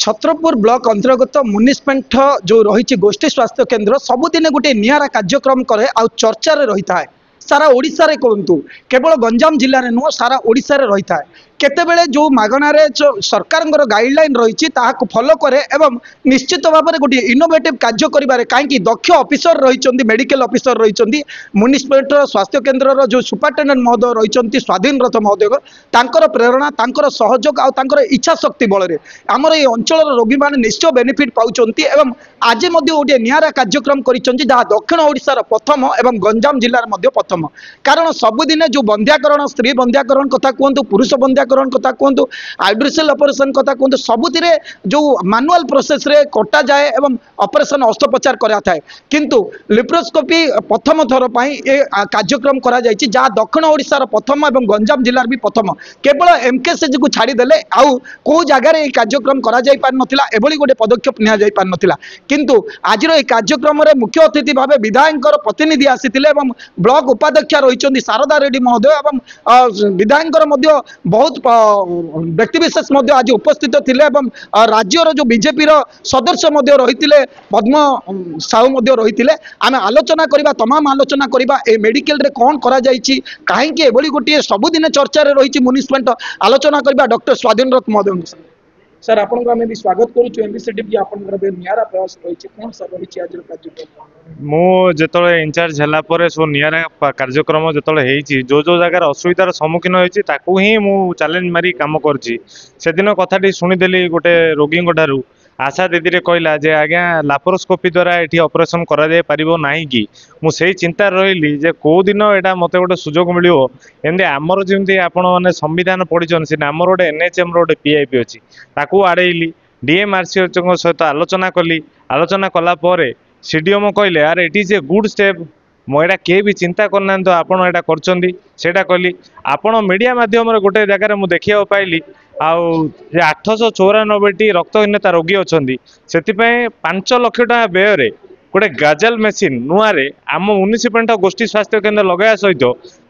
Chhatrapur block अंतर्गत मुनिसपेंट जो रही गोष्ठी स्वास्थ्य केन्द्र सबुदिन गोटे निरा कार्यक्रम करे आ चर्चा रही है सारा ओडिशा रे कहतु केवल गंजाम जिले में नुह सारा ओडिशा रे रही है केतेबेले जो मागणार सरकार गाइडलाइन रही फॉलो करे एवं निश्चित भाव में गोटे इनोवेटिव कार्य करें कहीं दक्ष ऑफिसर रही मेडिकल ऑफिसर रही म्युनिसिपालिटी स्वास्थ्य केन्द्र जो सुपरिटेडेंट महोदय रही स्वाधीन रथ महोदय तांकर प्रेरणा तांकर सहयोग आंकर इच्छा शक्ति बल आमर ये अंचल रोगी मैंने निश्चय बेनिफिट पाँच एवं आज गोटे निरा कार्यक्रम कर दक्षिण ओडिशार प्रथम एवं गंजाम जिलार प्रथम कारण सबुदिने जो बंध्याकरण स्त्री बंध्याकरण कथा कहतु पुरुष बंध्याकरण कथा कहतु हाइड्रोसेल ऑपरेशन कथा कहतु सबुथिरे जो मैनुअल प्रोसेस रे कटा जाए एवं ऑपरेशन अस्त्रोपचार करा थाए किंतु लिप्रोस्कोपी प्रथम थर पई ए कार्यक्रम करा जायछि जहाँ दक्षिण ओडिशार प्रथम एवं गंजाम जिलार भी प्रथम केवल एमकेसीजी को छाड़ी देले आउ को जगार ये कार्यक्रम करा जाय पार नथिला एभली गोटे पदक्षेप निया जाय पार नथिला किंतु आज ये कार्यक्रम रे मुख्य अतिथि भावे विधायक प्रतिनिधि आसीथिले एवं ब्लॉक उपाध्यक्ष रही शारदा रेड्डी महोदय एवं विधायक बहुत व्यक्तिविशेष आज उपस्थित थिले एवं राज्यर जो बीजेपी सदस्य रही पद्म साहू रही आम आलोचना करवा तमाम आलोचना करवा ए मेडिकल रे कौन करा जायछि कहीं एभली गोटे सबुदिन चर्चा रही म्युनिसिपालिटी आलोचना करवा डॉक्टर स्वाधीन रथ महोदय सर आपन आम भी स्वागत करूँ एमबीसी टीवी आपन निरा प्रयास रही कौन सर रही आज कार्यक्रम मु जो इंचार्ज है सब निरा कार्यक्रम जो जो जगार असुविधार सम्मुखीन होती ही मु चैलेंज मारी काम करदिन कथाटी शुणीदेली गोटे रोगी ठारू आशा दीदी कहला जे आज्ञा लाप्रोस्कोपी द्वारा ये ऑपरेशन करा जाय परिबो नाही कि मुझे चिंता रही जे कौ दिन यहाँ मत गोटे सुजोग मिलो एमती आमर जमी आपण मैंने संविधान पढ़ी सीना आमर गोटे एनएचएम रोटे पीआईपी अच्छी ताकू आड़ेली डीएमआरसी सहित आलोचना कली आलोचना कलापर सीडीएम कहले यार it is a good step मोटा किए भी चिंता करना तो आपड़ यहाँ कली आपण मीडिया मध्यम गोटे जगार मुझे देखा पाइली आउ 894टी रक्तहीनता रोगी अच्छा से 5 लाख टका व्यय गोटे गाजल मेसीन नुआरे आम म्युनिसिपालिटी गोष्ठी स्वास्थ्य केन्द्र लगाया सहित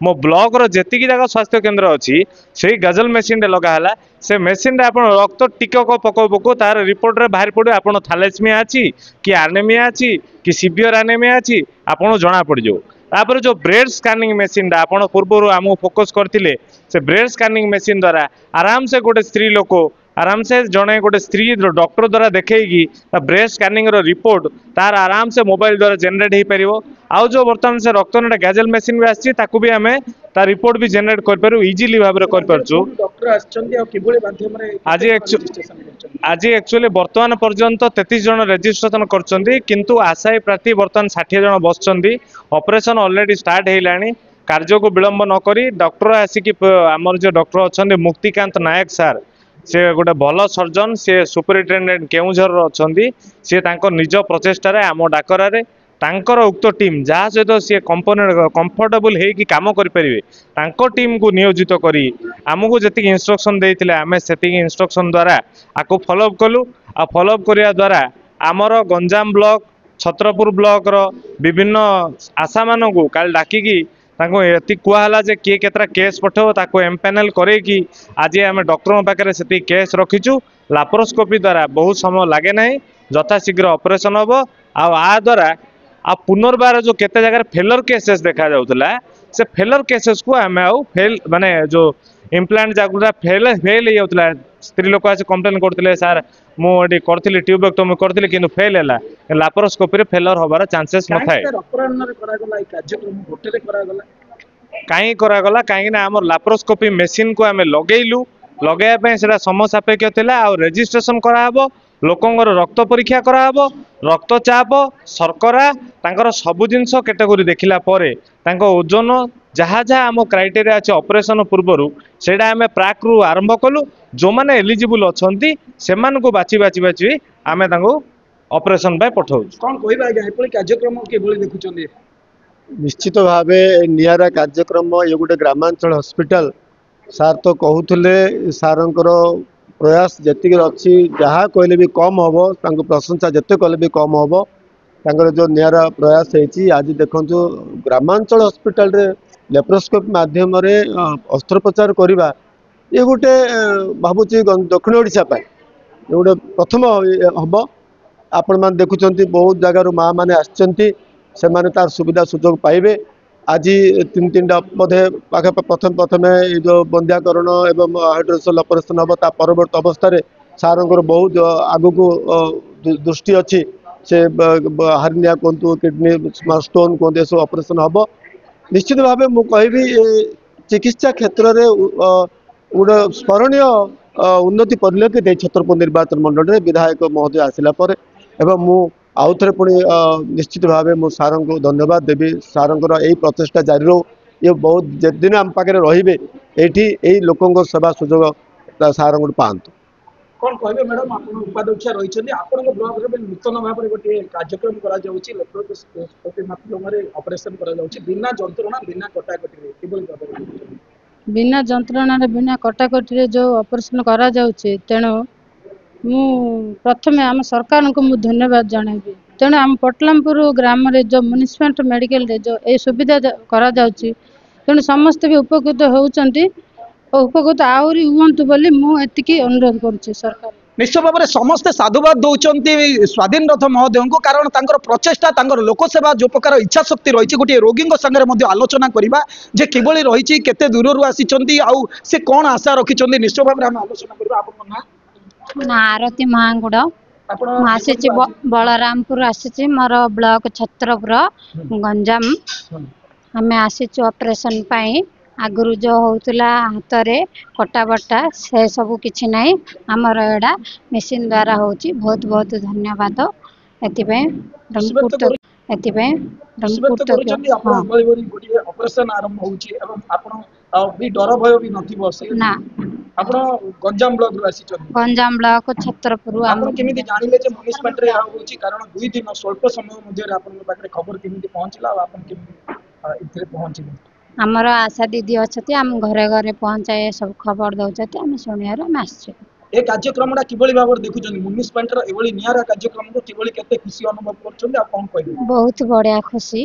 मो ब्लॉक रो जेतिकी जगह स्वास्थ्य केन्द्र अच्छी से गाजल मेसीन लगाला से मेसीन रे आपण रक्त टिकक पको पको तार रिपोर्ट रे बाहर पड़ो आपण थैलेसेमिया अच्छी कि एनीमिया अच्छी कि सीवियर एनीमिया अच्छी आपण जना पड़ जाओ तापर जो ब्रेड स्कैनिंग मेसीन आपण पूर्व आमको फोकस करथिले से ब्रेड स्कैनिंग मेसीन द्वारा आराम से गोटे स्त्री लोक आराम से जड़े गोटे स्त्री डॉक्टर द्वारा देखी ब्रेस्ट स्कैनिंग रो रिपोर्ट तार आराम से मोबाइल द्वारा जेनेट हो पार आउ जो बर्तमान से रक्त नेटा गैजेल मेसीन भी आसी भी आम तार रिपोर्ट भी जेनेट कर इजिली भाव में आज एक्चुअली बर्तमान पर्यंत 33 जन रेजिस्ट्रेशन करछंती किंतु आशायी प्रार्थी बर्तमान 60 जन बसछंती ऑपरेशन ऑलरेडी स्टार्ट हेलानी कार्य को विलंब न करी डॉक्टर आसिकी आमर जो डॉक्टर अच्छा मुक्तिकांत नायक सार से गोटे भल सर्जन से सुपरिटेडेंट केउझर अच्छा सी निज प्रचेषार आम डाकरारे तांकर उक्त टीम जहाँ सहित सी कंफर्टेबल है काम करें टीम को नियोजित करी आमको जी इंस्ट्रक्शन देते आम से इंस्ट्रक्शन द्वारा आपको फॉलोअप कलु आ फॉलोअप करने द्वारा आमर गंजाम ब्लॉक छत्रपुर ब्लॉक रो विभिन्न आशा मान को काल डाकिकी ये कहला जे किए केतरा केस पठाओ ताको एमपैनल करे कि आज आम डॉक्टर पाखे से केस रखीचु लाप्रोस्कोपी द्वारा बहुत समय लगे ना यथाशीघ्र ऑपरेशन हम आ द्वारा आ पुनर्बार जो केते जगह फेलर केसेस देखा जाउतला से फेलर केसेस को आम फेल माने जो इम्प्लांट जागुरा फेल हो जाउतला स्त्री लोक आसी कंप्लेन करथिले सर मुझे करथिले ट्यूबेक्टोमी करथिले किंतु फेल हैला लाप्रोस्कोपी रे फेलर होबार चांसेस न थाए कहीं करागला कहीं आम लाप्रोस्कोपी मेसीन को आम लगेलु लगे से समय सापेक्ष थिला आ रेजिस्ट्रेशन कराहब लोकंर रक्त परीक्षा कराहब रक्तचाप शर्करा तांकर सबु जिनस कैटेगोरी देखला परे तांको ओजन जहाँ जहाँ आम क्राइटेरिया अच्छे ऑपरेशन पूर्वर से आम प्राक रु आरंभ कलु जो मैंने एलिजिबल अच्छा से बाची बाची बाची आम ऑपरेशन पठाऊ कौन कहबा कार्यक्रम देखुं निश्चित भाव निरा कार्यक्रम ये गोटे ग्रामांचल हॉस्पिटल सार तो कहते सारंकर प्रयास जी अच्छी जहाँ कहले भी कम हम प्रशंसा जिते कले भी कम हम जो निरा प्रयास है आज देखु ग्रामांचल हॉस्पिटल रे लेप्रोस्कोपी माध्यम अस्त्रोपचार करवा ये गोटे भावुँ दक्षिण ओडिशा गोटे प्रथम हम आपण मैंने देखुं बहुत जगार माँ मैंने आसने तार सुविधा सुजोग पाइबे। आज तीन तीन बोधे पाखे प्रथम प्रथम जो बंध्याकरण एवं हाइड्रोसेल ऑपरेशन हम परवर्त अवस्था सार बहुत आग को दृष्टि अच्छी से हार्निया कहतु किडनी स्टोन कहतु ये सब ऑपरेशन हम निश्चित भाव मुझे चिकित्सा क्षेत्र में गोटे स्मरणीय उन्नति परिलक्षित छतरपुर निर्वाचन मंडल में विधायक महोदय आसला पर एवं मु आउ थे पुणी निश्चित भाव मु सार को धन्यवाद देवी सार यही प्रचेषा जारी रो ये बहुत दिन आम पाखे रे ये लोकों सेवा सुजोग सार पातु कौन कहबे मैडम आप उपाध्यक्ष रही आपण ब्लॉक रे नूतन भाव में गोटे कार्यक्रम करा जाउची लेप्रोस्कोपी माध्यम रे ऑपरेशन करा जाउची बिना जंत्रणा बिना कटाकटी रे केवल भाव बिना जंत्रणा बिना कटाकटी जो ऑपरेशन करा जाउची तेणु मु प्रथमे आम सरकार को मु धन्यवाद जनइबी। तेणु आम पटलामपुर ग्राम रे जो म्युनिसिपल मेडिकल रे जो ए सुविधा करा जाउची तेणु समस्त भी उपकृत होउचंती और उपकृत आउरी हुअंतु बोली मु एतिकी अनुरोध करूची सरकार। निश्चय भाव में समस्ते साधुवाद दौरान स्वाधीन रथ महोदय को कारण तांकर प्रचेषा तांकर लोकसेवा जो प्रकार इच्छा शक्ति रही गोटे रोगी संगे आलोचना करवा जे किभली रही केते दूर आसी से कौन आशा रखी निश्चय भाव में आम आलोचना करवा। ना आरती महागुड़ आसी बलरामपुर आसी मोर ब्लॉक छत्रपुर गंजाम आम आसी ऑपरेशन पाई आगुरी जो होता हाथ में कटाबटा से सब किसी ना आमर एडा मेसीन द्वारा हो बहुत बहुत धन्यवाद ऑपरेशन आरंभ होउची एवं आपण भी डर भय भी नथिबो से ना आपण गंजाम ब्लॉक रो आसी छन गंजाम ब्लॉक छत्रपुर आपण केमिति जानिले जे म्युनिसिपल रे होउची कारण 2 दिन स्वल्प समय मध्ये आपण पाखरे खबर केमिति पहुंचला आपण केमिति इतरे पहुंची आमर आशा दीदी अच्छी आम घरे घरे पहुँचाए सब खबर दौरान आम शुणियार आम आस ए कार्यक्रम किभली भाव देखुछन म्युनिसिपल एभली नियारा कार्यक्रम को किभली केते खुशी अनुभव करछन आ कोन कहबे बहुत बढ़िया खुशी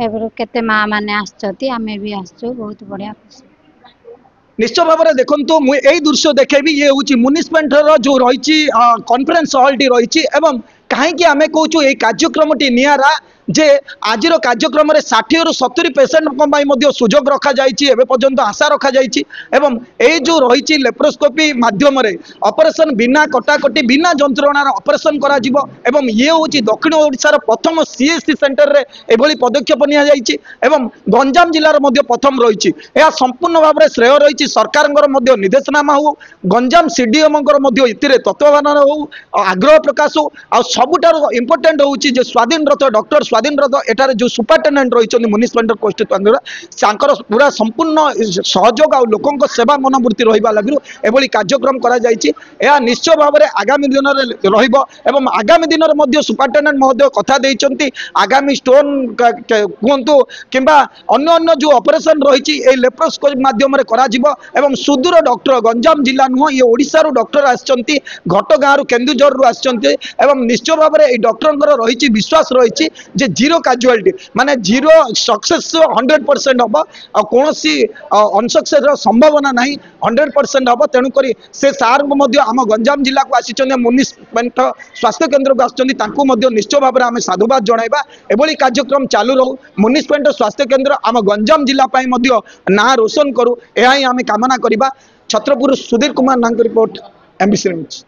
एबरो केते मां माने आछती आमे भी आछो बहुत बढ़िया खुशी। निश्चय भाव में देखो मुझे दृश्य देखेबी ये हूँ म्युनिसिपल जो रही कॉन्फ्रेंस हॉल टी रही एवं कहीं आम कहूँ ये कार्यक्रम टी नियारा जे आज कार्यक्रम 60 ରୁ 70 पेसेंट सुजोग रखा जाए पर्यंत आशा रखा जाए जो रही लेप्रोस्कोपी माध्यम ऑपरेशन बिना कटाकटी बिना जंत्रणार ऑपरेशन करा जीवो एवं ये हूँ दक्षिण ओडिशार प्रथम सीएससी सेंटर रे एभली पदक्षेप निया जाइछि एवं गंजाम जिलार मध्य प्रथम रही संपूर्ण भाव में श्रेय रही सरकार निर्देशनामा हो गंजाम सीडीएम तत्वावधान हो आग्रह प्रकाश हो आ सबुठार इंपोर्टेंट हूँ स्वाधीन रथ डॉक्टर स्वाधीन रथ एटार जो सुपरिटेडेंट रही म्युनिसिपल कन्स्टिट्यूएंसी पूरा संपूर्ण सहयोग आ लोकों सेवा मनोवृत्ति रहा लगी एभली कार्यक्रम करा निश्चय भाव में आगामी दिन में आगामी दिन में सुपरिटेडेंट महोदय कथा देइचंती आगामी स्टोन कहतु किंबा अन्य जो ऑपरेशन रही लेप्रोस्कोपी माध्यम एवं सुदूर डॉक्टर गंजाम जिला नुह ये ओडिशा डॉक्टर आसचंती घटगाँ केन्दुझर एवं निश्चय भाव में डॉक्टर रही विश्वास रही जीरो कैजुअलिटी माने जीरो सक्सेस 100% हम आ कौन अनसक्सेस संभावना नहीं 100% हम तेणुक से सार आम गंजाम जिला को आसी म्युनिसिपल स्वास्थ्य केन्द्र को आसचंती निश्चय भाव में आम साधुवाद जणाइबा एभली कार्यक्रम चालू रहू म्युनिसिपल स्वास्थ्य केन्द्र आम गंजाम जिला ना रोशन करू यह आम कामना करवा। छत्रपुर सुधीर कुमार नांक रिपोर्ट एमबीसी न्यूज।